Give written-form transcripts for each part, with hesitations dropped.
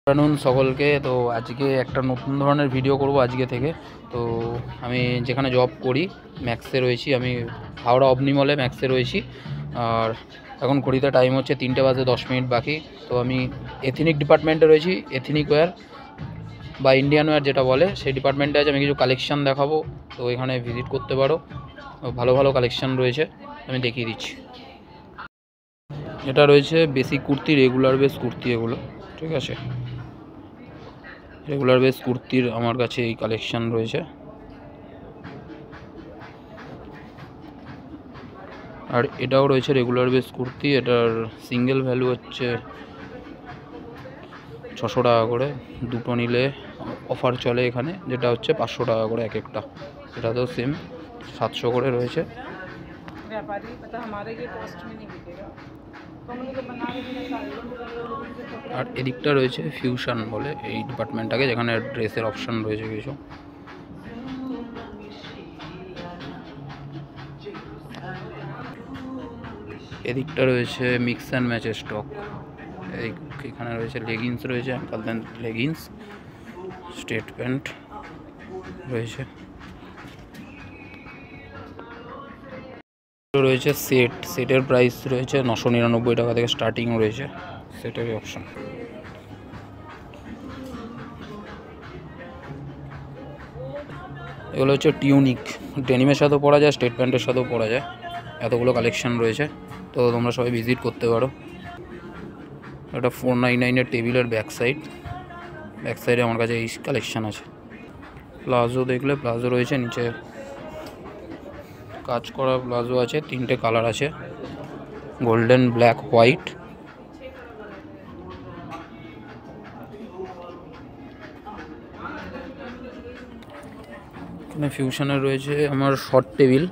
জানুন সকলকে। তো আজকে একটা নতুন ধরনের ভিডিও করব আজকে থেকে। তো আমি যেখানে জব করি ম্যাক্সে রয়েছি, আমি হাওড়া অবনি মলে ম্যাক্সে রয়েছি। আর এখন ঘড়িতে টাইম হচ্ছে 3টে বাজে 10 মিনিট বাকি। তো আমি এথনিক ডিপার্টমেন্টে রয়েছি, এথনিক ওয়্যার বা ইন্ডিয়ান ওয়্যার যেটা বলে সেই ডিপার্টমেন্টে আছে। আমি কিছু কালেকশান দেখাবো, তো এখানে ভিজিট করতে পারো। ভালো ভালো কালেকশান রয়েছে, আমি দেখিয়ে দিচ্ছি। এটা রয়েছে basic kurti, regular base kurti, এগুলো ঠিক আছে। রেগুলার বেস কুর্তির আমার কাছে এই কালেকশান রয়েছে। আর এটাও রয়েছে রেগুলার বেস কুর্তি, এটার সিঙ্গেল ভ্যালু হচ্ছে 600 টাকা করে, দুটো নিলে অফার চলে এখানে, যেটা হচ্ছে 500 টাকা করে এক একটা। এটা তো সেম 700 করে রয়েছে। আর এদিকটা রয়েছে ফিউশন বলে এই ডিপার্টমেন্টটাকে, যেখানে ড্রেসের অপশান রয়েছে কিছু। এদিকটা রয়েছে মিক্স অ্যান্ড ম্যাচের স্টক। এখানে রয়েছে লেগিংস রয়েছে, ankle length leggings, straight pant রয়েছে। রয়েছে সেটের প্রাইস রয়েছে 999 টাকা থেকে স্টার্টিং রয়েছে সেটের অপশান। এগুলো হচ্ছে টিউনিক, ডেনিমের সাথেও পরা যায়, স্টেট প্যান্টের সাথেও পরা যায়। এতগুলো কালেকশান রয়েছে, তো তোমরা সবাই ভিজিট করতে পারো। এটা 499-এর টেবিলের ব্যাক সাইডে আমার কাছে এই কালেকশান আছে। প্লাজো দেখলে প্লাজো রয়েছে, নিচে কাজ করা প্লাজো আছে, 3টে কালার আছে, গোল্ডেন, ব্ল্যাক, হোয়াইট। এখানে ফিউশনের রয়েছে আমার শর্ট টেবিল,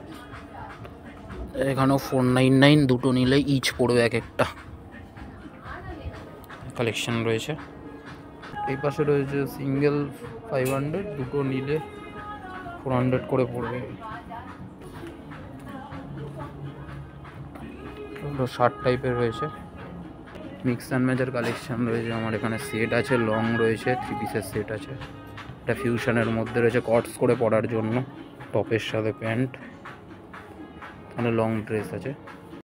এখানেও 499, দুটো নিলে ইচ পড়বে এক একটা। কালেকশান রয়েছে। এই পাশে রয়েছে সিঙ্গেল 500, দুটো নিলে 400 করে পড়বে। শার্ট টাইপের রয়েছে, মিক্স অ্যান্ড ম্যাচের কালেকশান রয়েছে আমার এখানে। সেট আছে, লং রয়েছে, 3 পিসের সেট আছে। এটা ফিউশনের মধ্যে রয়েছে, কটস করে পরার জন্য, টপের সাথে প্যান্ট, এখানে লং ড্রেস আছে।